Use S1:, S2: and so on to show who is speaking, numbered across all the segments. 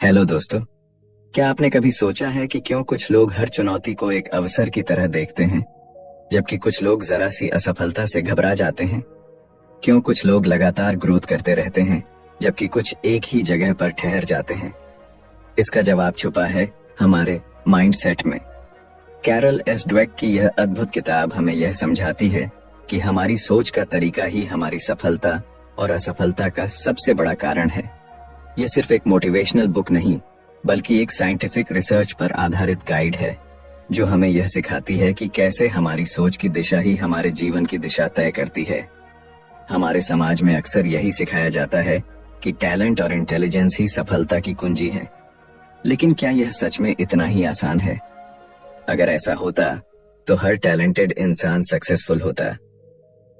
S1: Hello दोस्तों। क्या आपने कभी सोचा है कि क्यों कुछ लोग हर चुनौती को एक अवसर की तरह देखते हैं, जबकि कुछ लोग जरा सी असफलता से घबरा जाते हैं? क्यों कुछ लोग लगातार ग्रोथ करते रहते हैं, जबकि कुछ एक ही जगह पर ठहर जाते हैं? इसका जवाब छुपा है हमारे माइंडसेट में। कैरल एस ड्वेक की यह अद्भुत किताब हमें यह समझाती है कि हमारी सोच का तरीका ही हमारी सफलता और असफलता का सबसे बड़ा कारण है। यह सिर्फ एक मोटिवेशनल बुक नहीं, बल्कि एक साइंटिफिक रिसर्च पर आधारित गाइड है, जो हमें यह सिखाती है कि कैसे हमारी सोच की दिशा ही हमारे जीवन की दिशा तय करती है। हमारे समाज में अक्सर यही सिखाया जाता है कि टैलेंट और इंटेलिजेंस ही सफलता की कुंजी है। लेकिन क्या यह सच में इतना ही आसान है? अगर ऐसा होता तो हर टैलेंटेड इंसान सक्सेसफुल होता,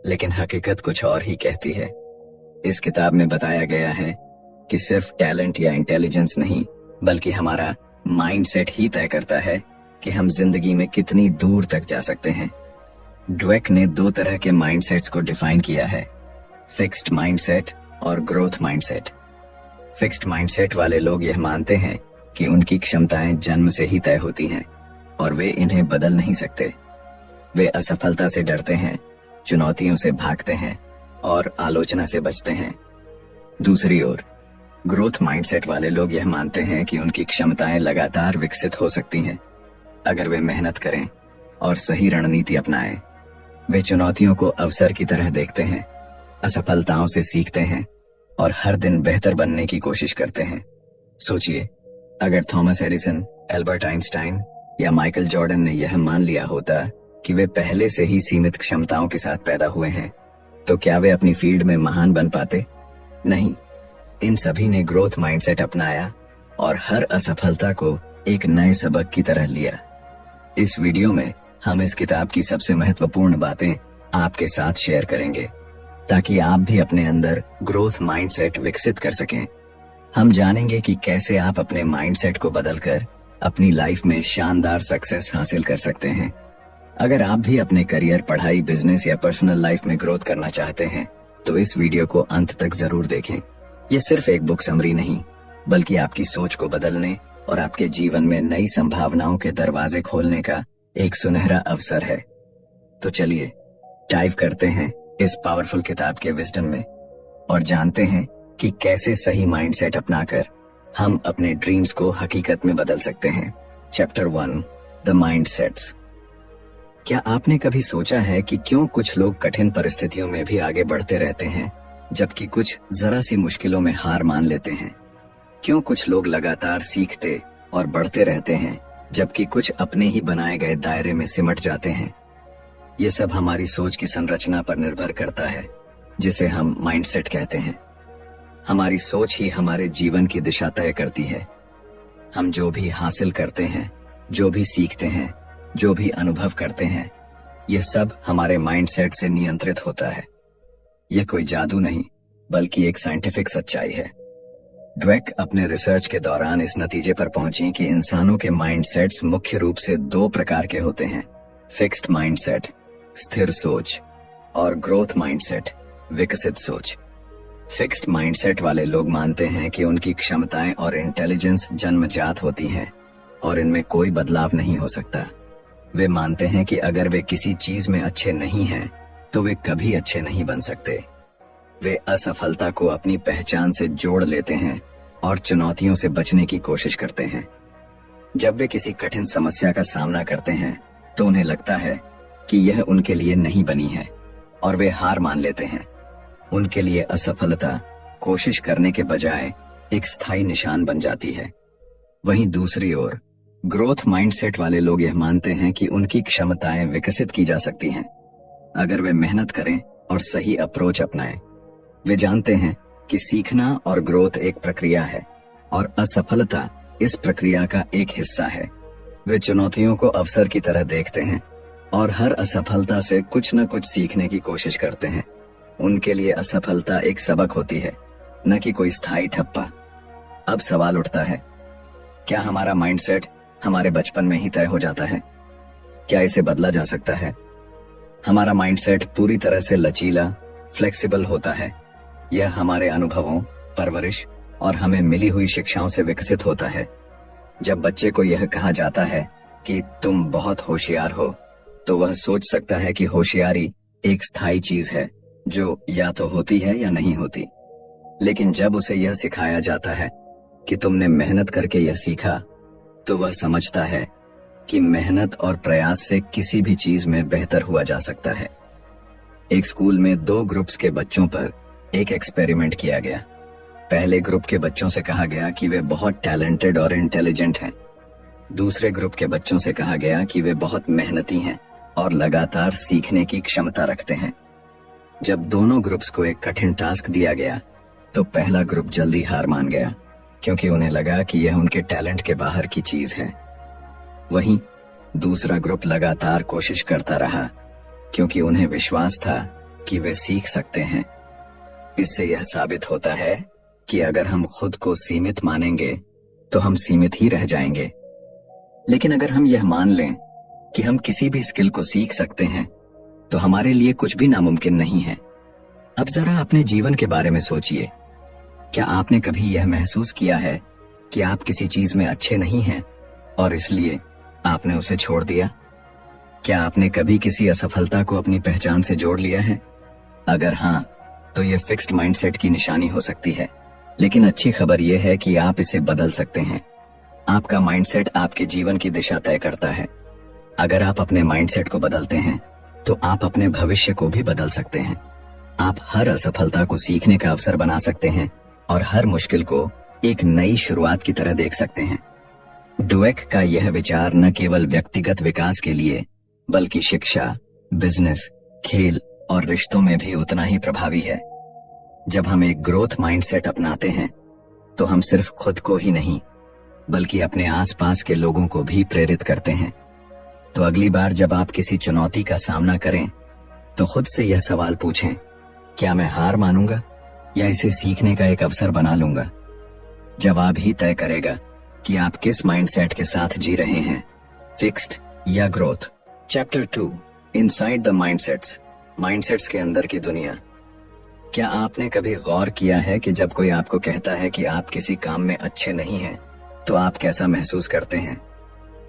S1: लेकिन हकीकत कुछ और ही कहती है। इस किताब में बताया गया है कि सिर्फ टैलेंट या इंटेलिजेंस नहीं, बल्कि हमारा माइंडसेट ही तय करता है कि हम जिंदगी में कितनी दूर तक जा सकते हैं। ड्वेक ने दो तरह के माइंडसेट्स को डिफाइन किया है, फिक्स्ड माइंडसेट और ग्रोथ माइंडसेट। फिक्स्ड माइंडसेट वाले लोग यह मानते हैं कि उनकी क्षमताएं जन्म से ही तय होती हैं और वे इन्हें बदल नहीं सकते। वे असफलता से डरते हैं, चुनौतियों से भागते हैं और आलोचना से बचते हैं। दूसरी ओर ग्रोथ माइंडसेट वाले लोग यह मानते हैं कि उनकी क्षमताएं लगातार विकसित हो सकती हैं, अगर वे मेहनत करें और सही रणनीति अपनाएं। वे चुनौतियों को अवसर की तरह देखते हैं, असफलताओं से सीखते हैं और हर दिन बेहतर बनने की कोशिश करते हैं। सोचिए, अगर थॉमस एडिसन, एल्बर्ट आइंस्टाइन या माइकल जॉर्डन ने यह मान लिया होता कि वे पहले से ही सीमित क्षमताओं के साथ पैदा हुए हैं, तो क्या वे अपनी फील्ड में महान बन पाते? नहीं। इन सभी ने ग्रोथ माइंडसेट अपनाया और हर असफलता को एक नए सबक की तरह लिया। इस वीडियो में हम इस किताब की सबसे महत्वपूर्ण बातें आपके साथ शेयर करेंगे, ताकि आप भी अपने अंदर ग्रोथ माइंडसेट विकसित कर सकें। हम जानेंगे कि कैसे आप अपने माइंडसेट को बदलकर अपनी लाइफ में शानदार सक्सेस हासिल कर सकते हैं। अगर आप भी अपने करियर, पढ़ाई, बिजनेस या पर्सनल लाइफ में ग्रोथ करना चाहते हैं, तो इस वीडियो को अंत तक जरूर देखें। यह सिर्फ एक बुक समरी नहीं, बल्कि आपकी सोच को बदलने और आपके जीवन में नई संभावनाओं के दरवाजे खोलने का एक सुनहरा अवसर है। तो चलिए डाइव करते हैं इस पावरफुल किताब के विजडम में और जानते हैं कि कैसे सही माइंडसेट अपनाकर हम अपने ड्रीम्स को हकीकत में बदल सकते हैं। Chapter 1, the mindsets. क्या आपने कभी सोचा है कि क्यों कुछ लोग कठिन परिस्थितियों में भी आगे बढ़ते रहते हैं, जबकि कुछ जरा सी मुश्किलों में हार मान लेते हैं? क्यों कुछ लोग लगातार सीखते और बढ़ते रहते हैं, जबकि कुछ अपने ही बनाए गए दायरे में सिमट जाते हैं? ये सब हमारी सोच की संरचना पर निर्भर करता है, जिसे हम माइंडसेट कहते हैं। हमारी सोच ही हमारे जीवन की दिशा तय करती है। हम जो भी हासिल करते हैं, जो भी सीखते हैं, जो भी अनुभव करते हैं, यह सब हमारे माइंडसेट से नियंत्रित होता है। यह कोई जादू नहीं, बल्कि एक साइंटिफिक सच्चाई है। ड्वेक अपने रिसर्च के दौरान इस नतीजे पर पहुंची कि इंसानों के माइंडसेट्स मुख्य रूप से दो प्रकार के होते हैं, फिक्स्ड माइंडसेट, स्थिर सोच, और ग्रोथ माइंडसेट, विकसित सोच। फिक्स्ड माइंडसेट वाले लोग मानते हैं कि उनकी क्षमताएं और इंटेलिजेंस जन्मजात होती हैं और इनमें कोई बदलाव नहीं हो सकता। वे मानते हैं कि अगर वे किसी चीज में अच्छे नहीं हैं, तो वे कभी अच्छे नहीं बन सकते। वे असफलता को अपनी पहचान से जोड़ लेते हैं और चुनौतियों से बचने की कोशिश करते हैं। जब वे किसी कठिन समस्या का सामना करते हैं, तो उन्हें लगता है कि यह उनके लिए नहीं बनी है और वे हार मान लेते हैं। उनके लिए असफलता कोशिश करने के बजाय एक स्थायी निशान बन जाती है। वहीं दूसरी ओर ग्रोथ माइंडसेट वाले लोग यह मानते हैं कि उनकी क्षमताएं विकसित की जा सकती हैं, अगर वे मेहनत करें और सही अप्रोच अपनाएं। वे जानते हैं कि सीखना और ग्रोथ एक प्रक्रिया है और असफलता इस प्रक्रिया का एक हिस्सा है। वे चुनौतियों को अवसर की तरह देखते हैं और हर असफलता से कुछ न कुछ सीखने की कोशिश करते हैं। उनके लिए असफलता एक सबक होती है, न कि कोई स्थायी ठप्पा। अब सवाल उठता है, क्या हमारा माइंडसेट हमारे बचपन में ही तय हो जाता है? क्या इसे बदला जा सकता है? हमारा माइंडसेट पूरी तरह से लचीला, फ्लेक्सिबल होता है। यह हमारे अनुभवों, परवरिश और हमें मिली हुई शिक्षाओं से विकसित होता है। जब बच्चे को यह कहा जाता है कि तुम बहुत होशियार हो, तो वह सोच सकता है कि होशियारी एक स्थायी चीज है जो या तो होती है या नहीं होती। लेकिन जब उसे यह सिखाया जाता है कि तुमने मेहनत करके यह सीखा, तो वह समझता है कि मेहनत और प्रयास से किसी भी चीज में बेहतर हुआ जा सकता है। एक स्कूल में 2 ग्रुप्स के बच्चों पर एक एक्सपेरिमेंट किया गया। पहले ग्रुप के बच्चों से कहा गया कि वे बहुत टैलेंटेड और इंटेलिजेंट हैं। दूसरे ग्रुप के बच्चों से कहा गया कि वे बहुत मेहनती हैं और लगातार सीखने की क्षमता रखते हैं। जब दोनों ग्रुप्स को एक कठिन टास्क दिया गया, तो पहला ग्रुप जल्दी हार मान गया, क्योंकि उन्हें लगा कि यह उनके टैलेंट के बाहर की चीज है। वहीं दूसरा ग्रुप लगातार कोशिश करता रहा, क्योंकि उन्हें विश्वास था कि वे सीख सकते हैं। इससे यह साबित होता है कि अगर हम खुद को सीमित मानेंगे तो हम सीमित ही रह जाएंगे। लेकिन अगर हम यह मान लें कि हम किसी भी स्किल को सीख सकते हैं, तो हमारे लिए कुछ भी नामुमकिन नहीं है। अब जरा अपने जीवन के बारे में सोचिए। क्या आपने कभी यह महसूस किया है कि आप किसी चीज में अच्छे नहीं हैं और इसलिए आपने उसे छोड़ दिया? क्या आपने कभी किसी असफलता को अपनी पहचान से जोड़ लिया है? अगर हाँ, तो यह फिक्स्ड माइंडसेट की निशानी हो सकती है। लेकिन अच्छी खबर यह है कि आप इसे बदल सकते हैं। आपका माइंडसेट आपके जीवन की दिशा तय करता है। अगर आप अपने माइंडसेट को बदलते हैं, तो आप अपने भविष्य को भी बदल सकते हैं। आप हर असफलता को सीखने का अवसर बना सकते हैं और हर मुश्किल को एक नई शुरुआत की तरह देख सकते हैं। डुएक का यह विचार न केवल व्यक्तिगत विकास के लिए, बल्कि शिक्षा, बिजनेस, खेल और रिश्तों में भी उतना ही प्रभावी है। जब हम एक ग्रोथ माइंडसेट अपनाते हैं, तो हम सिर्फ खुद को ही नहीं, बल्कि अपने आसपास के लोगों को भी प्रेरित करते हैं। तो अगली बार जब आप किसी चुनौती का सामना करें, तो खुद से यह सवाल पूछें, क्या मैं हार मानूंगा या इसे सीखने का एक अवसर बना लूंगा? जवाब ही तय करेगा कि आप किस माइंडसेट के साथ जी रहे हैं, फिक्स्ड या growth. Chapter 2, inside the mindsets, mindsets के अंदर की दुनिया। क्या आपने कभी गौर किया है कि जब कोई आपको कहता है कि आप किसी काम में अच्छे नहीं हैं, तो आप कैसा महसूस करते हैं?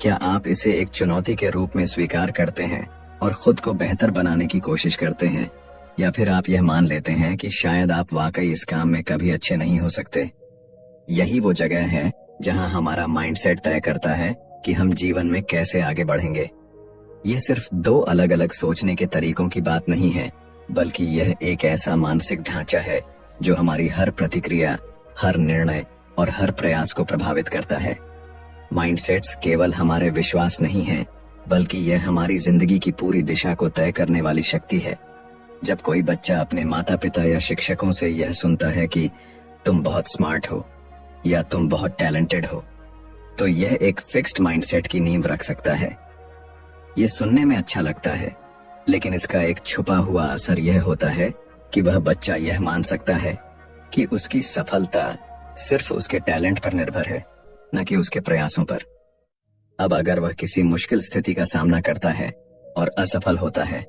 S1: क्या आप इसे एक चुनौती के रूप में स्वीकार करते हैं और खुद को बेहतर बनाने की कोशिश करते हैं, या फिर आप यह मान लेते हैं कि शायद आप वाकई इस काम में कभी अच्छे नहीं हो सकते? यही वो जगह है जहां हमारा माइंडसेट तय करता है कि हम जीवन में कैसे आगे बढ़ेंगे। ये सिर्फ 2 अलग अलग सोचने के तरीकों की बात नहीं है, बल्कि यह एक ऐसा मानसिक ढांचा है जो हमारी हर प्रतिक्रिया, हर निर्णय और हर प्रयास को प्रभावित करता है। माइंडसेट्स केवल हमारे विश्वास नहीं हैं, बल्कि यह हमारी जिंदगी की पूरी दिशा को तय करने वाली शक्ति है। जब कोई बच्चा अपने माता पिता या शिक्षकों से यह सुनता है कि तुम बहुत स्मार्ट हो या तुम बहुत टैलेंटेड हो, तो यह एक फिक्स्ड माइंडसेट की नींव रख सकता है। यह सुनने में अच्छा लगता है, लेकिन इसका एक छुपा हुआ असर यह होता है कि वह बच्चा यह मान सकता है कि उसकी सफलता सिर्फ उसके टैलेंट पर निर्भर है, न कि उसके प्रयासों पर। अब अगर वह किसी मुश्किल स्थिति का सामना करता है और असफल होता है,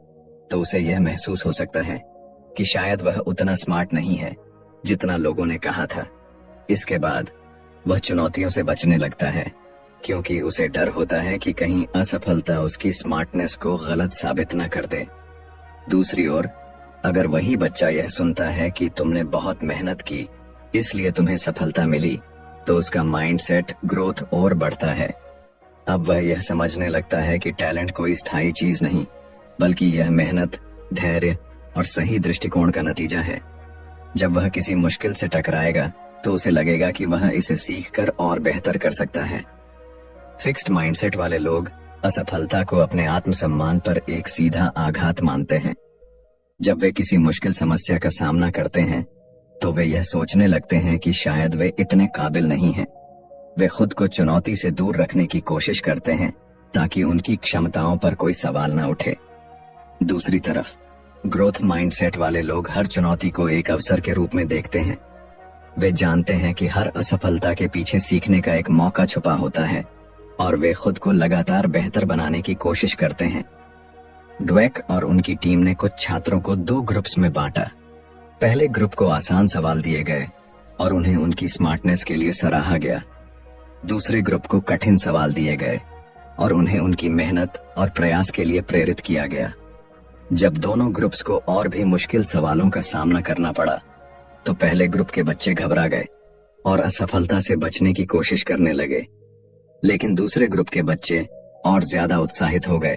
S1: तो उसे यह महसूस हो सकता है कि शायद वह उतना स्मार्ट नहीं है जितना लोगों ने कहा था। इसके बाद वह चुनौतियों से बचने लगता है, क्योंकि उसे डर होता है कि कहीं असफलता उसकी स्मार्टनेस को गलत साबित न कर दे। दूसरी ओर, अगर वही बच्चा यह सुनता है कि तुमने बहुत मेहनत की, इसलिए तुम्हें सफलता मिली, तो उसका माइंडसेट ग्रोथ और बढ़ता है। अब वह यह समझने लगता है कि टैलेंट कोई स्थायी चीज नहीं, बल्कि यह मेहनत, धैर्य और सही दृष्टिकोण का नतीजा है। जब वह किसी मुश्किल से टकराएगा, तो उसे लगेगा कि वह इसे सीखकर और बेहतर कर सकता है। फिक्स्ड माइंडसेट वाले लोग असफलता को अपने आत्मसम्मान पर एक सीधा आघात मानते हैं। जब वे किसी मुश्किल समस्या का सामना करते हैं, तो वे यह सोचने लगते हैं कि शायद वे इतने काबिल नहीं हैं। वे खुद को चुनौती से दूर रखने की कोशिश करते हैं, ताकि उनकी क्षमताओं पर कोई सवाल न उठे। दूसरी तरफ, ग्रोथ माइंडसेट वाले लोग हर चुनौती को एक अवसर के रूप में देखते हैं। वे जानते हैं कि हर असफलता के पीछे सीखने का एक मौका छुपा होता है, और वे खुद को लगातार बेहतर बनाने की कोशिश करते हैं। ड्वेक और उनकी टीम ने कुछ छात्रों को 2 ग्रुप्स में बांटा। पहले ग्रुप को आसान सवाल दिए गए और उन्हें उनकी स्मार्टनेस के लिए सराहा गया। दूसरे ग्रुप को कठिन सवाल दिए गए और उन्हें उनकी मेहनत और प्रयास के लिए प्रेरित किया गया। जब दोनों ग्रुप्स को और भी मुश्किल सवालों का सामना करना पड़ा तो पहले ग्रुप के बच्चे घबरा गए और असफलता से बचने की कोशिश करने लगे, लेकिन दूसरे ग्रुप के बच्चे और ज्यादा उत्साहित हो गए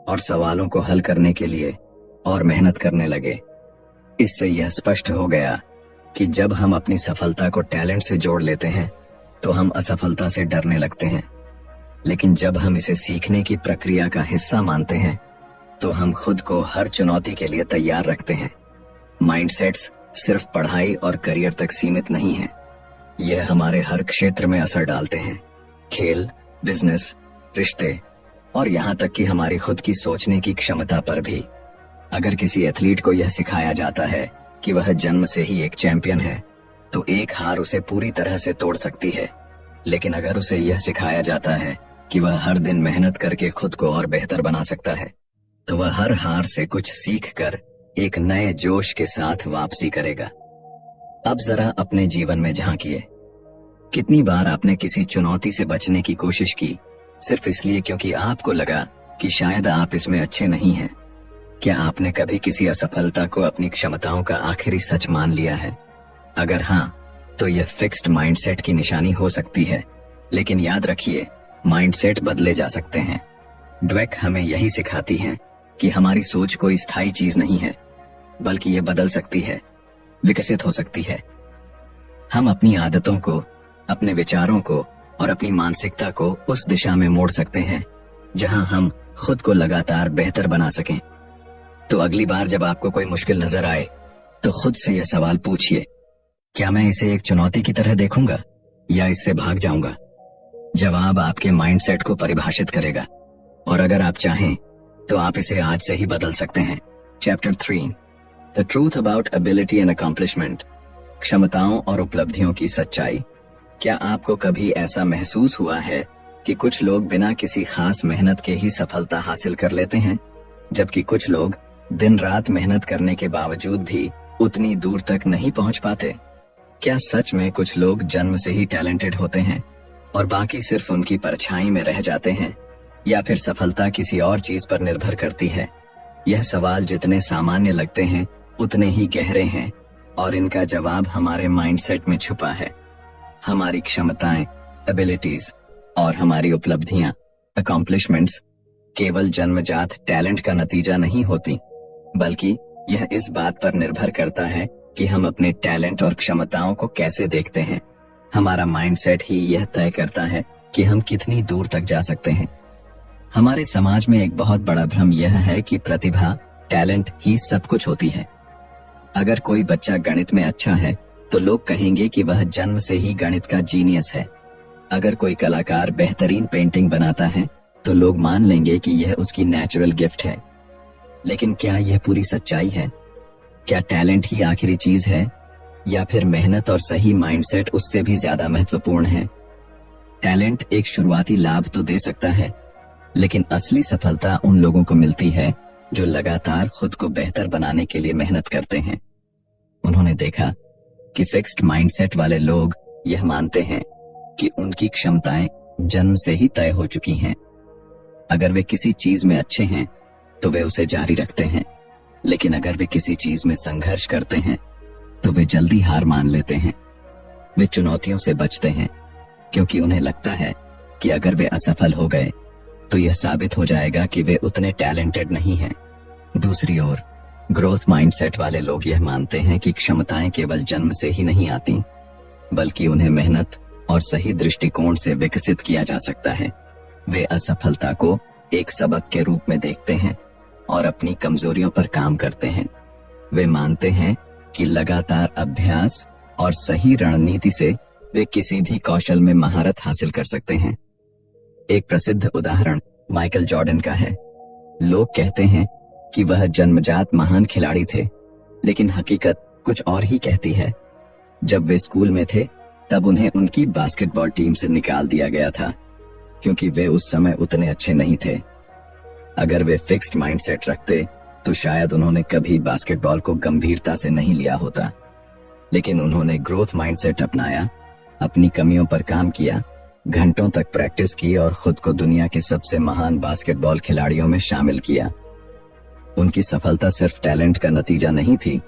S1: और सवालों को हल करने के लिए और मेहनत करने लगे। इससे यह स्पष्ट हो गया कि जब हम अपनी सफलता को टैलेंट से जोड़ लेते हैं तो हम असफलता से डरने लगते हैं, लेकिन जब हम इसे सीखने की प्रक्रिया का हिस्सा मानते हैं तो हम खुद को हर चुनौती के लिए तैयार रखते हैं। माइंडसेट्स सिर्फ पढ़ाई और करियर तक सीमित नहीं है, यह हमारे हर क्षेत्र में असर डालते हैं। खेल, बिजनेस, रिश्ते और यहाँ तक कि हमारी खुद की सोचने की क्षमता पर भी। अगर किसी एथलीट को यह सिखाया जाता है कि वह जन्म से ही एक चैंपियन है तो एक हार उसे पूरी तरह से तोड़ सकती है, लेकिन अगर उसे यह सिखाया जाता है कि वह हर दिन मेहनत करके खुद को और बेहतर बना सकता है तो वह हर हार से कुछ सीख कर एक नए जोश के साथ वापसी करेगा। अब जरा अपने जीवन में झांकिए। कितनी बार आपने किसी चुनौती से बचने की कोशिश की सिर्फ इसलिए क्योंकि आपको लगा कि शायद आप इसमें अच्छे नहीं हैं? क्या आपने कभी किसी असफलता को अपनी क्षमताओं का आखिरी सच मान लिया है? अगर हाँ, तो यह फिक्स्ड माइंडसेट की निशानी हो सकती है, लेकिन याद रखिए, माइंडसेट बदले जा सकते हैं। ड्वेक हमें यही सिखाती है कि हमारी सोच कोई स्थायी चीज नहीं है, बल्कि ये बदल सकती है, विकसित हो सकती है। हम अपनी आदतों को, अपने विचारों को और अपनी मानसिकता को उस दिशा में मोड़ सकते हैं जहां हम खुद को लगातार बेहतर बना सकें। तो अगली बार जब आपको कोई मुश्किल नजर आए तो खुद से यह सवाल पूछिए, क्या मैं इसे एक चुनौती की तरह देखूंगा या इससे भाग जाऊंगा? जवाब आपके माइंडसेट को परिभाषित करेगा और अगर आप चाहें तो आप इसे आज से ही बदल सकते हैं। Chapter 3, the truth about ability and accomplishment, क्षमताओं और उपलब्धियों की सच्चाई। क्या आपको कभी ऐसा महसूस हुआ है कि कुछ लोग बिना किसी खास मेहनत के ही सफलता हासिल कर लेते हैं, जबकि कुछ लोग दिन रात मेहनत करने के बावजूद भी उतनी दूर तक नहीं पहुंच पाते? क्या सच में कुछ लोग जन्म से ही टैलेंटेड होते हैं और बाकी सिर्फ उनकी परछाई में रह जाते हैं, या फिर सफलता किसी और चीज पर निर्भर करती है? यह सवाल जितने सामान्य लगते हैं उतने ही गहरे हैं और इनका जवाब हमारे माइंडसेट में छुपा है। हमारी क्षमताएं, एबिलिटीज और हमारी उपलब्धियां, अकॉम्प्लिशमेंट्स, केवल जन्मजात टैलेंट का नतीजा नहीं होती, बल्कि यह इस बात पर निर्भर करता है कि हम अपने टैलेंट और क्षमताओं को कैसे देखते हैं। हमारा माइंडसेट ही यह तय करता है कि हम कितनी दूर तक जा सकते हैं। हमारे समाज में एक बहुत बड़ा भ्रम यह है कि प्रतिभा, टैलेंट ही सब कुछ होती है। अगर कोई बच्चा गणित में अच्छा है तो लोग कहेंगे कि वह जन्म से ही गणित का जीनियस है। अगर कोई कलाकार बेहतरीन पेंटिंग बनाता है तो लोग मान लेंगे कि यह उसकी नेचुरल गिफ्ट है। लेकिन क्या यह पूरी सच्चाई है? क्या टैलेंट ही आखिरी चीज है या फिर मेहनत और सही माइंडसेट उससे भी ज्यादा महत्वपूर्ण है? टैलेंट एक शुरुआती लाभ तो दे सकता है, लेकिन असली सफलता उन लोगों को मिलती है जो लगातार खुद को बेहतर बनाने के लिए मेहनत करते हैं। उन्होंने देखा कि फिक्स्ड माइंडसेट वाले लोग यह मानते हैं कि उनकी क्षमताएं जन्म से ही तय हो चुकी हैं। अगर वे किसी चीज में अच्छे हैं तो वे उसे जारी रखते हैं, लेकिन अगर वे किसी चीज में संघर्ष करते हैं तो वे जल्दी हार मान लेते हैं। वे चुनौतियों से बचते हैं क्योंकि उन्हें लगता है कि अगर वे असफल हो गए तो यह साबित हो जाएगा कि वे उतने टैलेंटेड नहीं हैं। दूसरी ओर, ग्रोथ माइंडसेट वाले लोग यह मानते हैं कि क्षमताएं केवल जन्म से ही नहीं आती, बल्कि उन्हें मेहनत और सही दृष्टिकोण से विकसित किया जा सकता है। वे असफलता को एक सबक के रूप में देखते हैं और अपनी कमजोरियों पर काम करते हैं। वे मानते हैं कि लगातार अभ्यास और सही रणनीति से वे किसी भी कौशल में महारत हासिल कर सकते हैं। एक प्रसिद्ध उदाहरण माइकल जॉर्डन का है। लोग कहते हैं कि वह जन्मजात महान खिलाड़ी थे, लेकिन हकीकत कुछ और ही कहती है। जब वे स्कूल में थे तब उन्हें उनकी बास्केटबॉल टीम से निकाल दिया गया था क्योंकि वे उस समय उतने अच्छे नहीं थे। अगर वे फिक्स्ड माइंडसेट रखते तो शायद उन्होंने कभी बास्केटबॉल को गंभीरता से नहीं लिया होता। लेकिन उन्होंने ग्रोथ माइंडसेट अपनाया, अपनी कमियों पर काम किया, घंटों तक प्रैक्टिस की और खुद को दुनिया के सबसे महान बास्केटबॉल खिलाड़ियों में शामिल किया। उनकी सफलता सिर्फ टैलेंट का नतीजा नहीं थी,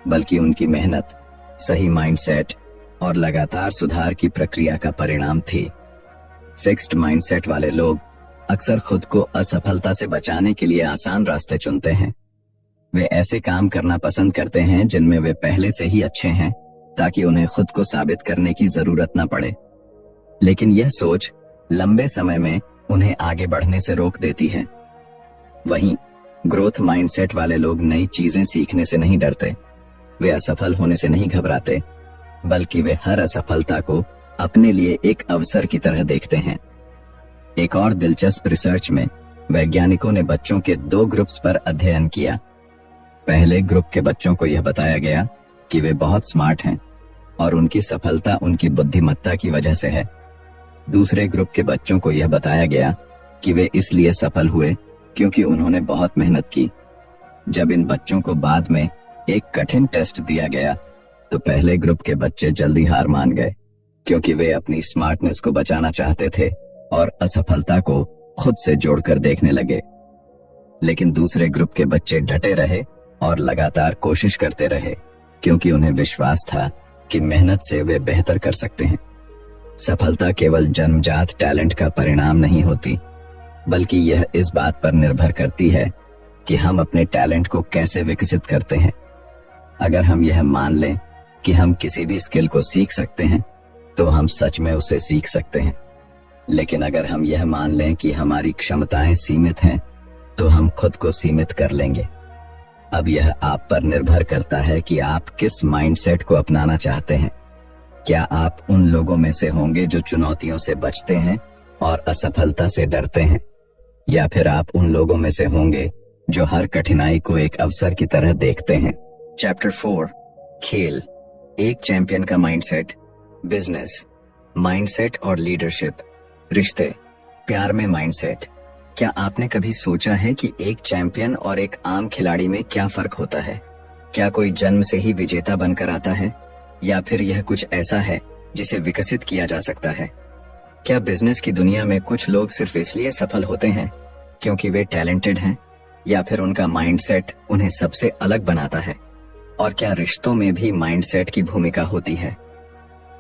S1: बल्कि उनकी मेहनत, सही माइंडसेट और लगातार सुधार की प्रक्रिया का परिणाम थी। फिक्स्ड माइंडसेट वाले लोग अक्सर खुद को असफलता से बचाने के लिए आसान रास्ते चुनते हैं। वे ऐसे काम करना पसंद करते हैं जिनमें वे पहले से ही अच्छे हैं, ताकि उन्हें खुद को साबित करने की जरूरत न पड़े। लेकिन यह सोच लंबे समय में उन्हें आगे बढ़ने से रोक देती है। वहीं ग्रोथ माइंडसेट वाले लोग नई चीजें सीखने से नहीं डरते, वे असफल होने से नहीं घबराते, बल्कि वे हर असफलता को अपने लिए एक अवसर की तरह देखते हैं। एक और दिलचस्प रिसर्च में वैज्ञानिकों ने बच्चों के 2 ग्रुप्स पर अध्ययन किया। पहले ग्रुप के बच्चों को यह बताया गया कि वे बहुत स्मार्ट हैं और उनकी सफलता उनकी बुद्धिमत्ता की वजह से है। दूसरे ग्रुप के बच्चों को यह बताया गया कि वे इसलिए सफल हुए क्योंकि उन्होंने बहुत मेहनत की। जब इन बच्चों को बाद में एक कठिन टेस्ट दिया गया, तो पहले ग्रुप के बच्चे जल्दी हार मान गए, क्योंकि वे अपनी स्मार्टनेस को बचाना चाहते थे और असफलता को खुद से जोड़कर देखने लगे। लेकिन दूसरे ग्रुप के बच्चे डटे रहे और लगातार कोशिश करते रहे, क्योंकि उन्हें विश्वास था कि मेहनत से वे बेहतर कर सकते हैं। सफलता केवल जन्मजात टैलेंट का परिणाम नहीं होती, बल्कि यह इस बात पर निर्भर करती है कि हम अपने टैलेंट को कैसे विकसित करते हैं। अगर हम यह मान लें कि हम किसी भी स्किल को सीख सकते हैं, तो हम सच में उसे सीख सकते हैं। लेकिन अगर हम यह मान लें कि हमारी क्षमताएं सीमित हैं, तो हम खुद को सीमित कर लेंगे। अब यह आप पर निर्भर करता है कि आप किस माइंडसेट को अपनाना चाहते हैं। क्या आप उन लोगों में से होंगे जो चुनौतियों से बचते हैं और असफलता से डरते हैं, या फिर आप उन लोगों में से होंगे जो हर कठिनाई को एक अवसर की तरह देखते हैं। चैप्टर 4, खेल, एक चैंपियन का माइंडसेट, बिजनेस, माइंडसेट और लीडरशिप, रिश्ते, प्यार में माइंडसेट। क्या आपने कभी सोचा है कि एक चैंपियन और एक आम खिलाड़ी में क्या फर्क होता है? क्या कोई जन्म से ही विजेता बनकर आता है, या फिर यह कुछ ऐसा है जिसे विकसित किया जा सकता है? क्या बिजनेस की दुनिया में कुछ लोग सिर्फ इसलिए सफल होते हैं क्योंकि वे टैलेंटेड हैं, या फिर उनका माइंडसेट उन्हें सबसे अलग बनाता है? और क्या रिश्तों में भी माइंडसेट की भूमिका होती है?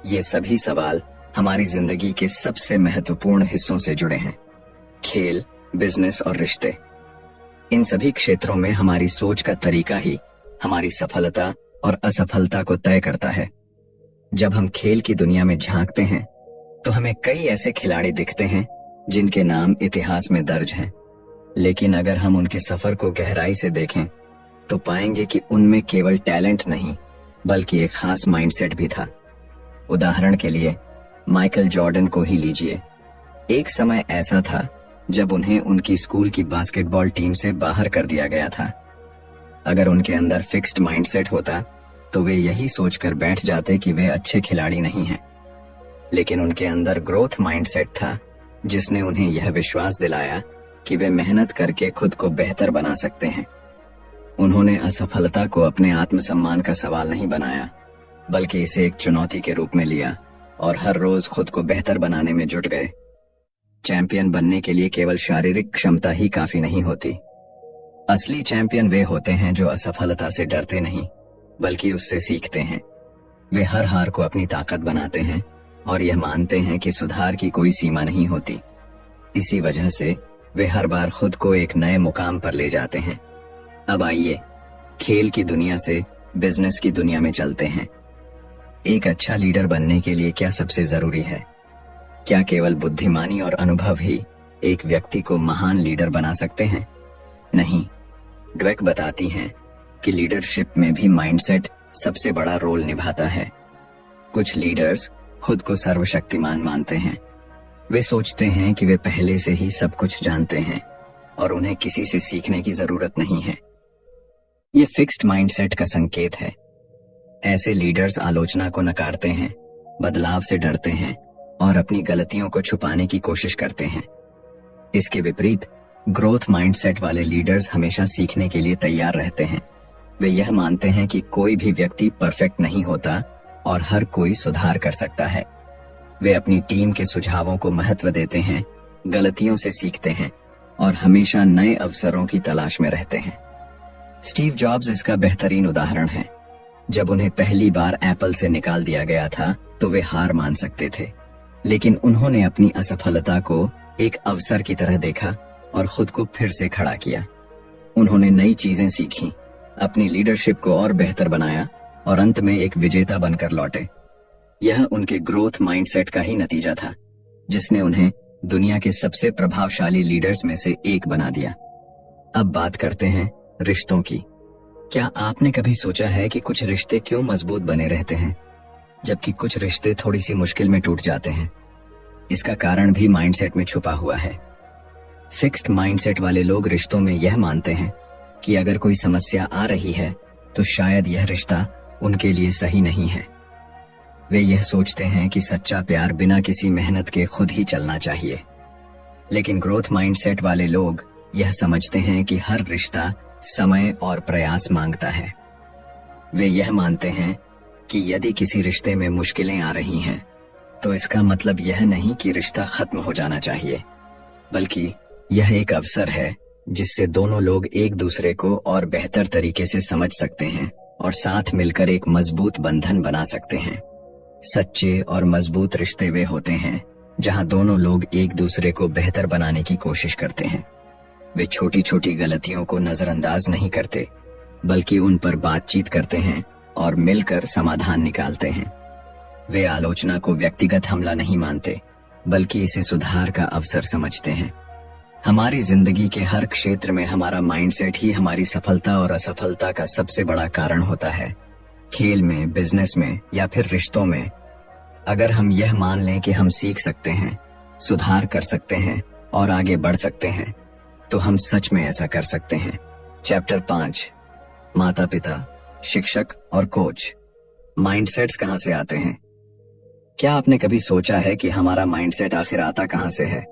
S1: ये सभी सवाल हमारी जिंदगी के सबसे महत्वपूर्ण हिस्सों से जुड़े हैं। खेल, बिजनेस और रिश्ते, इन सभी क्षेत्रों में हमारी सोच का तरीका ही हमारी सफलता और असफलता को तय करता है। जब हम खेल की दुनिया में झांकते हैं, तो हमें कई ऐसे खिलाड़ी दिखते हैं जिनके नाम इतिहास में दर्ज हैं। लेकिन अगर हम उनके सफर को गहराई से देखें, तो पाएंगे कि उनमें केवल टैलेंट नहीं, बल्कि एक खास माइंडसेट भी था। उदाहरण के लिए माइकल जॉर्डन को ही लीजिए। एक समय ऐसा था जब उन्हें उनकी स्कूल की बास्केटबॉल टीम से बाहर कर दिया गया था। अगर उनके अंदर फिक्स्ड माइंडसेट होता, तो वे यही सोचकर बैठ जाते कि वे अच्छे खिलाड़ी नहीं हैं। लेकिन उनके अंदर ग्रोथ माइंडसेट था, जिसने उन्हें यह विश्वास दिलाया कि वे मेहनत करके खुद को बेहतर बना सकते हैं। उन्होंने असफलता को अपने आत्मसम्मान का सवाल नहीं बनाया, बल्कि इसे एक चुनौती के रूप में लिया और हर रोज खुद को बेहतर बनाने में जुट गए। चैंपियन बनने के लिए केवल शारीरिक क्षमता ही काफी नहीं होती। असली चैंपियन वे होते हैं जो असफलता से डरते नहीं, बल्कि उससे सीखते हैं। वे हर हार को अपनी ताकत बनाते हैं और यह मानते हैं कि सुधार की कोई सीमा नहीं होती। इसी वजह से वे हर बार खुद को एक नए मुकाम पर ले जाते हैं। अब आइए खेल की दुनिया से बिजनेस की दुनिया में चलते हैं। एक अच्छा लीडर बनने के लिए क्या सबसे जरूरी है? क्या केवल बुद्धिमानी और अनुभव ही एक व्यक्ति को महान लीडर बना सकते हैं? नहीं, ड्वेक बताती हैं कि लीडरशिप में भी माइंडसेट सबसे बड़ा रोल निभाता है। कुछ लीडर्स खुद को सर्वशक्तिमान मानते हैं। वे सोचते हैं कि वे पहले से ही सब कुछ जानते हैं और उन्हें किसी से सीखने की जरूरत नहीं है। ये फिक्स्ड माइंडसेट का संकेत है। ऐसे लीडर्स आलोचना को नकारते हैं, बदलाव से डरते हैं और अपनी गलतियों को छुपाने की कोशिश करते हैं। इसके विपरीत ग्रोथ माइंडसेट वाले लीडर्स हमेशा सीखने के लिए तैयार रहते हैं। वे यह मानते हैं कि कोई भी व्यक्ति परफेक्ट नहीं होता और हर कोई सुधार कर सकता है। वे अपनी टीम के सुझावों को महत्व देते हैं, गलतियों से सीखते हैं और हमेशा नए अवसरों की तलाश में रहते हैं। स्टीव जॉब्स इसका बेहतरीन उदाहरण है। जब उन्हें पहली बार एप्पल से निकाल दिया गया था तो वे हार मान सकते थे, लेकिन उन्होंने अपनी असफलता को एक अवसर की तरह देखा और खुद को फिर से खड़ा किया। उन्होंने नई चीजें सीखी, अपनी लीडरशिप को और बेहतर बनाया और अंत में एक विजेता बनकर लौटे। यह उनके ग्रोथ माइंडसेट का ही नतीजा था, जिसने उन्हें दुनिया के सबसे प्रभावशाली लीडर्स में से एक बना दिया। अब बात करते हैं रिश्तों की। क्या आपने कभी सोचा है कि कुछ रिश्ते क्यों मजबूत बने रहते हैं, जबकि कुछ रिश्ते थोड़ी सी मुश्किल में टूट जाते हैं? इसका कारण भी माइंडसेट में छुपा हुआ है। फिक्स्ड माइंडसेट वाले लोग रिश्तों में यह मानते हैं कि अगर कोई समस्या आ रही है तो शायद यह रिश्ता उनके लिए सही नहीं है। वे यह सोचते हैं कि सच्चा प्यार बिना किसी मेहनत के खुद ही चलना चाहिए। लेकिन ग्रोथ माइंडसेट वाले लोग यह समझते हैं कि हर रिश्ता समय और प्रयास मांगता है। वे यह मानते हैं कि यदि किसी रिश्ते में मुश्किलें आ रही हैं तो इसका मतलब यह नहीं कि रिश्ता खत्म हो जाना चाहिए, बल्कि यह एक अवसर है जिससे दोनों लोग एक दूसरे को और बेहतर तरीके से समझ सकते हैं और साथ मिलकर एक मजबूत बंधन बना सकते हैं। सच्चे और मजबूत रिश्ते वे होते हैं जहां दोनों लोग एक दूसरे को बेहतर बनाने की कोशिश करते हैं। वे छोटी छोटी गलतियों को नजरअंदाज नहीं करते, बल्कि उन पर बातचीत करते हैं और मिलकर समाधान निकालते हैं। वे आलोचना को व्यक्तिगत हमला नहीं मानते, बल्कि इसे सुधार का अवसर समझते हैं। हमारी जिंदगी के हर क्षेत्र में हमारा माइंडसेट ही हमारी सफलता और असफलता का सबसे बड़ा कारण होता है। खेल में, बिजनेस में या फिर रिश्तों में। अगर हम यह मान लें कि हम सीख सकते हैं, सुधार कर सकते हैं और आगे बढ़ सकते हैं, तो हम सच में ऐसा कर सकते हैं। चैप्टर 5, माता पिता, शिक्षक और कोच। माइंडसेट्स कहां से आते हैं? क्या आपने कभी सोचा है कि हमारा माइंडसेट आखिर आता कहां से है?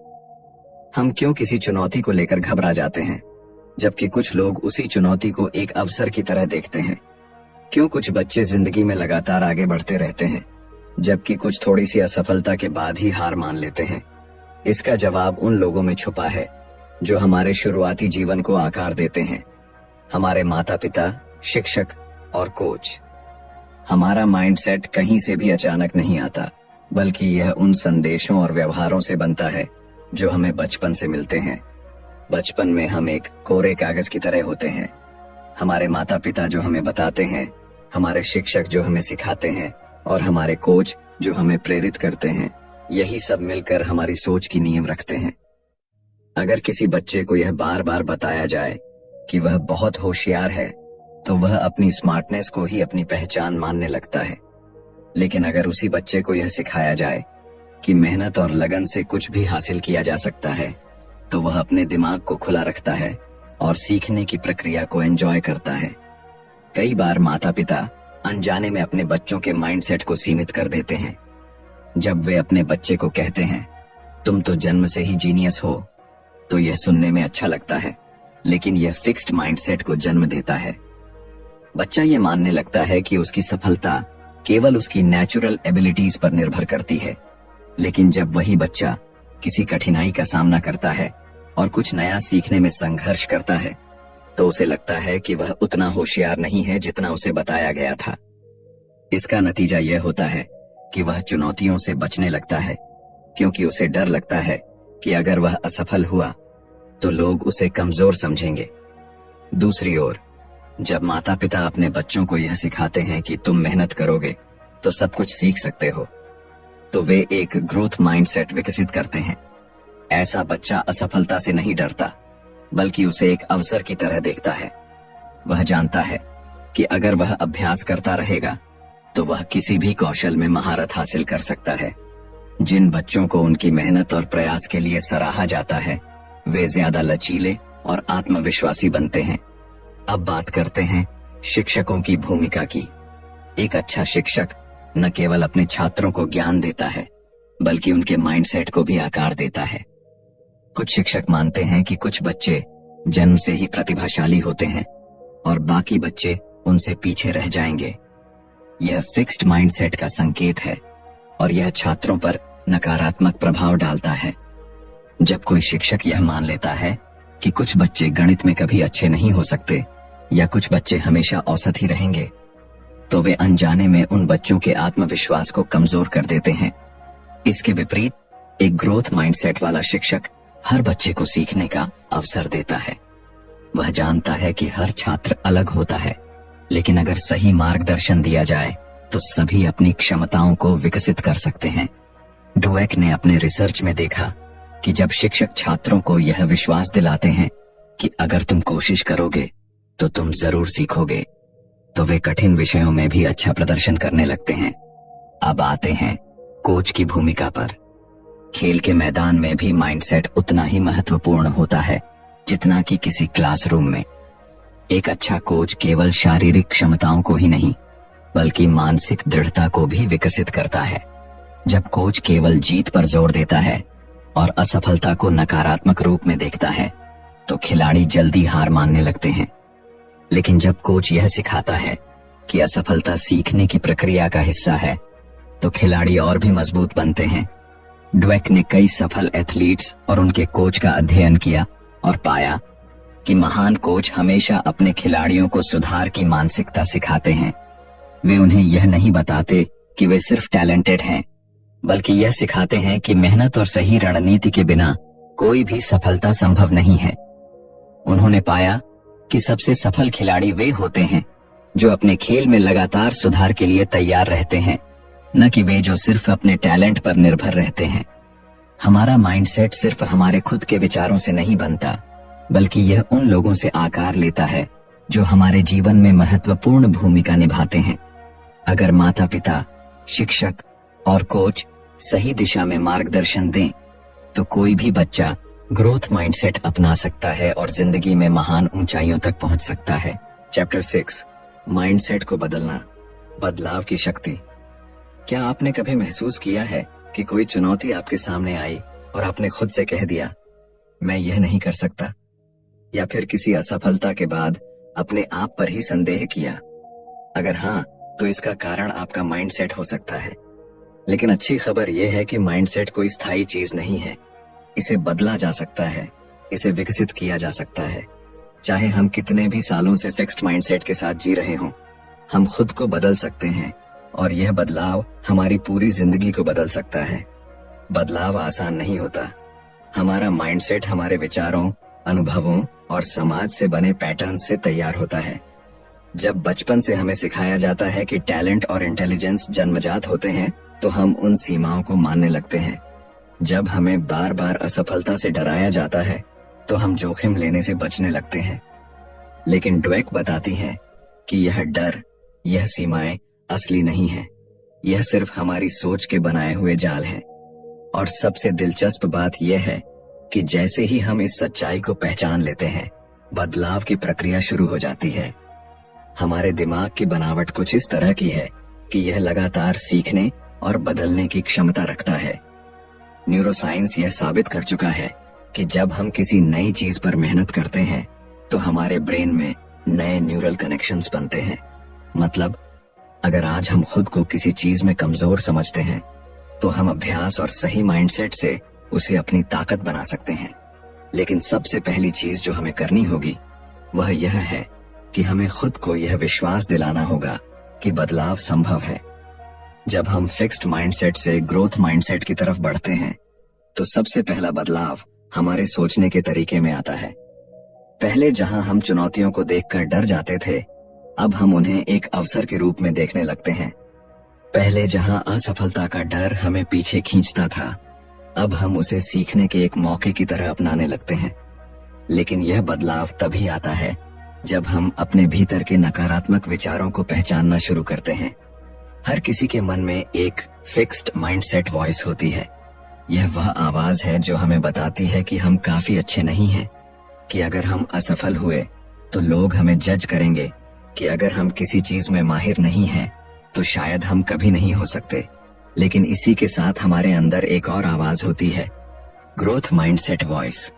S1: हम क्यों किसी चुनौती को लेकर घबरा जाते हैं, जबकि कुछ लोग उसी चुनौती को एक अवसर की तरह देखते हैं? क्यों कुछ बच्चे जिंदगी में लगातार आगे बढ़ते रहते हैं, जबकि कुछ थोड़ी सी असफलता के बाद ही हार मान लेते हैं? इसका जवाब उन लोगों में छुपा है जो हमारे शुरुआती जीवन को आकार देते हैं, हमारे माता पिता, शिक्षक और कोच। हमारा माइंडसेट कहीं से भी अचानक नहीं आता, बल्कि यह उन संदेशों और व्यवहारों से बनता है जो हमें बचपन से मिलते हैं। बचपन में हम एक कोरे कागज की तरह होते हैं। हमारे माता पिता जो हमें बताते हैं, हमारे शिक्षक जो हमें सिखाते हैं और हमारे कोच जो हमें प्रेरित करते हैं, यही सब मिलकर हमारी सोच की नींव रखते हैं। अगर किसी बच्चे को यह बार बार बताया जाए कि वह बहुत होशियार है, तो वह अपनी स्मार्टनेस को ही अपनी पहचान मानने लगता है। लेकिन अगर उसी बच्चे को यह सिखाया जाए कि मेहनत और लगन से कुछ भी हासिल किया जा सकता है, तो वह अपने दिमाग को खुला रखता है और सीखने की प्रक्रिया को एंजॉय करता है। कई बार माता पिता अनजाने में अपने बच्चों के माइंडसेट को सीमित कर देते हैं। जब वे अपने बच्चे को कहते हैं, तुम तो जन्म से ही जीनियस हो, तो यह सुनने में अच्छा लगता है, लेकिन यह फिक्स्ड माइंडसेट को जन्म देता है। बच्चा ये मानने लगता है कि उसकी सफलता केवल उसकी नेचुरल एबिलिटीज पर निर्भर करती है। लेकिन जब वही बच्चा किसी कठिनाई का सामना करता है और कुछ नया सीखने में संघर्ष करता है, तो उसे लगता है कि वह उतना होशियार नहीं है जितना उसे बताया गया था। इसका नतीजा यह होता है कि वह चुनौतियों से बचने लगता है, क्योंकि उसे डर लगता है कि अगर वह असफल हुआ तो लोग उसे कमजोर समझेंगे। दूसरी ओर, जब माता पिता अपने बच्चों को यह सिखाते हैं कि तुम मेहनत करोगे तो सब कुछ सीख सकते हो, तो वे एक ग्रोथ माइंडसेट विकसित करते हैं। ऐसा बच्चा असफलता से नहीं डरता, बल्कि उसे एक अवसर की तरह देखता है। वह जानता है कि अगर वह अभ्यास करता रहेगा तो वह किसी भी कौशल में महारत हासिल कर सकता है। जिन बच्चों को उनकी मेहनत और प्रयास के लिए सराहा जाता है, वे ज्यादा लचीले और आत्मविश्वासी बनते हैं। अब बात करते हैं शिक्षकों की भूमिका की। एक अच्छा शिक्षक न केवल अपने छात्रों को ज्ञान देता है, बल्कि उनके माइंडसेट को भी आकार देता है। कुछ शिक्षक मानते हैं कि कुछ बच्चे जन्म से ही प्रतिभाशाली होते हैं और बाकी बच्चे उनसे पीछे रह जाएंगे। यह फिक्स्ड माइंडसेट का संकेत है और यह छात्रों पर नकारात्मक प्रभाव डालता है। जब कोई शिक्षक यह मान लेता है कि कुछ बच्चे गणित में कभी अच्छे नहीं हो सकते या कुछ बच्चे हमेशा औसत ही रहेंगे, तो वे अनजाने में उन बच्चों के आत्मविश्वास को कमजोर कर देते हैं। इसके विपरीत एक ग्रोथ माइंडसेट वाला शिक्षक हर बच्चे को सीखने का अवसर देता है। वह जानता है कि हर छात्र अलग होता है, लेकिन अगर सही मार्गदर्शन दिया जाए तो सभी अपनी क्षमताओं को विकसित कर सकते हैं। डुवेक ने अपने रिसर्च में देखा कि जब शिक्षक छात्रों को यह विश्वास दिलाते हैं कि अगर तुम कोशिश करोगे तो तुम जरूर सीखोगे, तो वे कठिन विषयों में भी अच्छा प्रदर्शन करने लगते हैं। अब आते हैं कोच की भूमिका पर। खेल के मैदान में भी माइंडसेट उतना ही महत्वपूर्ण होता है जितना कि किसी क्लासरूम में। एक अच्छा कोच केवल शारीरिक क्षमताओं को ही नहीं बल्कि मानसिक दृढ़ता को भी विकसित करता है। जब कोच केवल जीत पर जोर देता है और असफलता को नकारात्मक रूप में देखता है तो खिलाड़ी जल्दी हार मानने लगते हैं। लेकिन जब कोच यह सिखाता है कि असफलता सीखने की प्रक्रिया का हिस्सा है तो खिलाड़ी और भी मजबूत बनते हैं। ड्वेक ने कई सफल एथलीट्स और उनके कोच का अध्ययन किया और पाया कि महान कोच हमेशा अपने खिलाड़ियों को सुधार की मानसिकता सिखाते हैं। वे उन्हें यह नहीं बताते कि वे सिर्फ टैलेंटेड हैं, बल्कि यह सिखाते हैं कि मेहनत और सही रणनीति के बिना कोई भी सफलता संभव नहीं है। उन्होंने पाया कि सबसे सफल खिलाड़ी वे होते हैं जो अपने खेल में लगातार सुधार के लिए तैयार रहते हैं, न कि वे जो सिर्फ अपने टैलेंट पर निर्भर रहते हैं। हमारा माइंडसेट सिर्फ हमारे खुद के विचारों से नहीं बनता, बल्कि यह उन लोगों से आकार लेता है जो हमारे जीवन में महत्वपूर्ण भूमिका निभाते हैं। अगर माता पिता, शिक्षक और कोच सही दिशा में मार्गदर्शन दें तो कोई भी बच्चा ग्रोथ माइंडसेट अपना सकता है और जिंदगी में महान ऊंचाइयों तक पहुंच सकता है। चैप्टर 6, माइंडसेट को बदलना, बदलाव की शक्ति। क्या आपने कभी महसूस किया है कि कोई चुनौती आपके सामने आई और आपने खुद से कह दिया, मैं यह नहीं कर सकता? या फिर किसी असफलता के बाद अपने आप पर ही संदेह किया? अगर हाँ, तो इसका कारण आपका माइंडसेट हो सकता है। लेकिन अच्छी खबर यह है कि माइंडसेट कोई स्थायी चीज नहीं है। इसे बदला जा सकता है, इसे विकसित किया जा सकता है। चाहे हम कितने भी सालों से फिक्स्ड माइंडसेट के साथ जी रहे हों, हम खुद को बदल सकते हैं और यह बदलाव हमारी पूरी जिंदगी को बदल सकता है। बदलाव आसान नहीं होता। हमारा माइंडसेट हमारे विचारों, अनुभवों और समाज से बने पैटर्न से तैयार होता है। जब बचपन से हमें सिखाया जाता है कि टैलेंट और इंटेलिजेंस जन्मजात होते हैं तो हम उन सीमाओं को मानने लगते हैं। जब हमें बार बार असफलता से डराया जाता है तो हम जोखिम लेने से बचने लगते हैं। लेकिन ड्वेक बताती है कि यह डर, यह सीमाएं असली नहीं है। यह सिर्फ हमारी सोच के बनाए हुए जाल हैं। और सबसे दिलचस्प बात यह है कि जैसे ही हम इस सच्चाई को पहचान लेते हैं, बदलाव की प्रक्रिया शुरू हो जाती है। हमारे दिमाग की बनावट कुछ इस तरह की है कि यह लगातार सीखने और बदलने की क्षमता रखता है। न्यूरोसाइंस यह साबित कर चुका है कि जब हम किसी नई चीज पर मेहनत करते हैं तो हमारे ब्रेन में नए न्यूरल कनेक्शंस बनते हैं। मतलब, अगर आज हम खुद को किसी चीज में कमजोर समझते हैं तो हम अभ्यास और सही माइंडसेट से उसे अपनी ताकत बना सकते हैं। लेकिन सबसे पहली चीज जो हमें करनी होगी वह यह है कि हमें खुद को यह विश्वास दिलाना होगा कि बदलाव संभव है। जब हम फिक्स्ड माइंडसेट से ग्रोथ माइंडसेट की तरफ बढ़ते हैं तो सबसे पहला बदलाव हमारे सोचने के तरीके में आता है। पहले जहां हम चुनौतियों को देखकर डर जाते थे, अब हम उन्हें एक अवसर के रूप में देखने लगते हैं। पहले जहां असफलता का डर हमें पीछे खींचता था, अब हम उसे सीखने के एक मौके की तरह अपनाने लगते हैं। लेकिन यह बदलाव तभी आता है जब हम अपने भीतर के नकारात्मक विचारों को पहचानना शुरू करते हैं। हर किसी के मन में एक फिक्स्ड माइंडसेट वॉइस होती है। यह वह आवाज है जो हमें बताती है कि हम काफी अच्छे नहीं हैं, कि अगर हम असफल हुए तो लोग हमें जज करेंगे, कि अगर हम किसी चीज में माहिर नहीं हैं तो शायद हम कभी नहीं हो सकते। लेकिन इसी के साथ हमारे अंदर एक और आवाज होती है, ग्रोथ माइंडसेट वॉइस,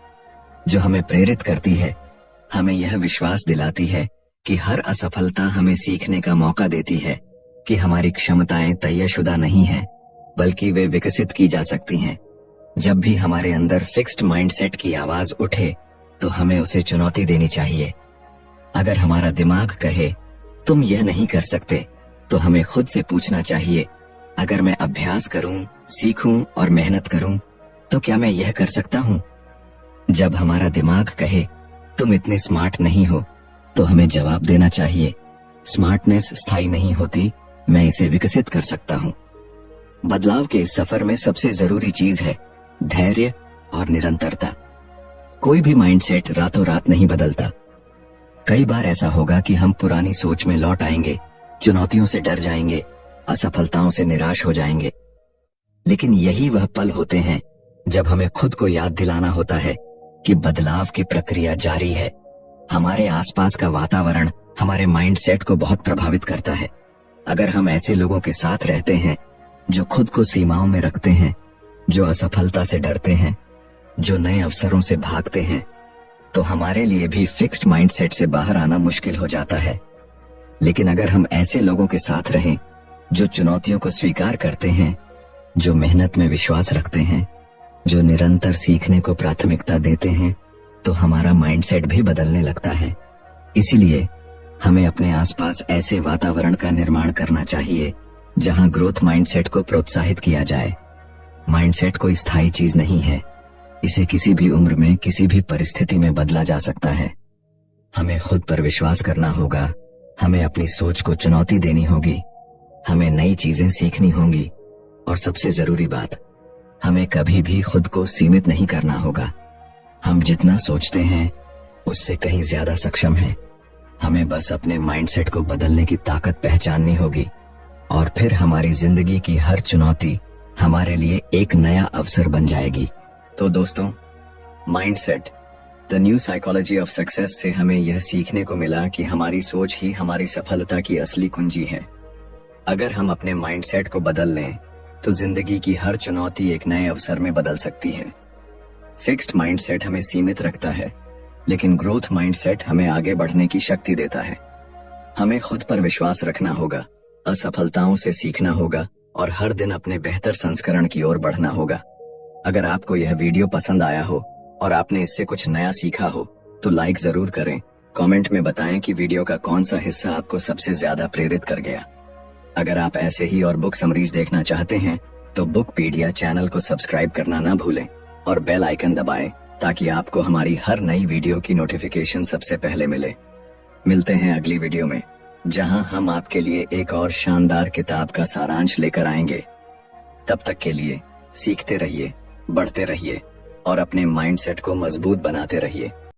S1: जो हमें प्रेरित करती है, हमें यह विश्वास दिलाती है कि हर असफलता हमें सीखने का मौका देती है कि हमारी क्षमताएं तयशुदा नहीं हैं, बल्कि वे विकसित की जा सकती हैं। जब भी हमारे अंदर फिक्स्ड माइंडसेट की आवाज उठे तो हमें उसे चुनौती देनी चाहिए। अगर हमारा दिमाग कहे तुम यह नहीं कर सकते, तो हमें खुद से पूछना चाहिए, अगर मैं अभ्यास करूं, सीखूं और मेहनत करूं तो क्या मैं यह कर सकता हूं? जब हमारा दिमाग कहे तुम इतने स्मार्ट नहीं हो, तो हमें जवाब देना चाहिए, स्मार्टनेस स्थायी नहीं होती, मैं इसे विकसित कर सकता हूं। बदलाव के इस सफर में सबसे जरूरी चीज है धैर्य और निरंतरता। कोई भी माइंडसेट रातों रात नहीं बदलता। कई बार ऐसा होगा कि हम पुरानी सोच में लौट आएंगे, चुनौतियों से डर जाएंगे, असफलताओं से निराश हो जाएंगे। लेकिन यही वह पल होते हैं जब हमें खुद को याद दिलाना होता है कि बदलाव की प्रक्रिया जारी है। हमारे आसपास का वातावरण हमारे माइंडसेट को बहुत प्रभावित करता है। अगर हम ऐसे लोगों के साथ रहते हैं जो खुद को सीमाओं में रखते हैं, जो असफलता से डरते हैं, जो नए अवसरों से भागते हैं, तो हमारे लिए भी फिक्स्ड माइंडसेट से बाहर आना मुश्किल हो जाता है। लेकिन अगर हम ऐसे लोगों के साथ रहें जो चुनौतियों को स्वीकार करते हैं, जो मेहनत में विश्वास रखते हैं, जो निरंतर सीखने को प्राथमिकता देते हैं, तो हमारा माइंडसेट भी बदलने लगता है। इसीलिए हमें अपने आसपास ऐसे वातावरण का निर्माण करना चाहिए जहां ग्रोथ माइंडसेट को प्रोत्साहित किया जाए। माइंडसेट कोई स्थायी चीज नहीं है, इसे किसी भी उम्र में किसी भी परिस्थिति में बदला जा सकता है। हमें खुद पर विश्वास करना होगा, हमें अपनी सोच को चुनौती देनी होगी, हमें नई चीजें सीखनी होंगी, और सबसे जरूरी बात, हमें कभी भी खुद को सीमित नहीं करना होगा। हम जितना सोचते हैं उससे कहीं ज्यादा सक्षम हैं। हमें बस अपने माइंडसेट को बदलने की ताकत पहचाननी होगी, और फिर हमारी जिंदगी की हर चुनौती हमारे लिए एक नया अवसर बन जाएगी। तो दोस्तों, mindset the new psychology of success से हमें यह सीखने को मिला कि हमारी सोच ही हमारी सफलता की असली कुंजी है। अगर हम अपने माइंडसेट को बदल लें तो जिंदगी की हर चुनौती एक नए अवसर में बदल सकती है। फिक्स्ड माइंडसेट हमें सीमित रखता है, लेकिन ग्रोथ माइंडसेट हमें आगे बढ़ने की शक्ति देता है। हमें खुद पर विश्वास रखना होगा, असफलताओं से सीखना होगा और हर दिन अपने बेहतर संस्करण की ओर बढ़ना होगा। अगर आपको यह वीडियो पसंद आया हो और आपने इससे कुछ नया सीखा हो तो लाइक जरूर करें। कमेंट में बताएं कि वीडियो का कौन सा हिस्सा आपको सबसे ज्यादा प्रेरित कर गया। अगर आप ऐसे ही और बुक समरीज देखना चाहते हैं तो बुकपीडिया चैनल को सब्सक्राइब करना ना भूलें और बेल आइकन दबाएं ताकि आपको हमारी हर नई वीडियो की नोटिफिकेशन सबसे पहले मिले। मिलते हैं अगली वीडियो में, जहां हम आपके लिए एक और शानदार किताब का सारांश लेकर आएंगे। तब तक के लिए सीखते रहिए, बढ़ते रहिए और अपने माइंडसेट को मजबूत बनाते रहिए।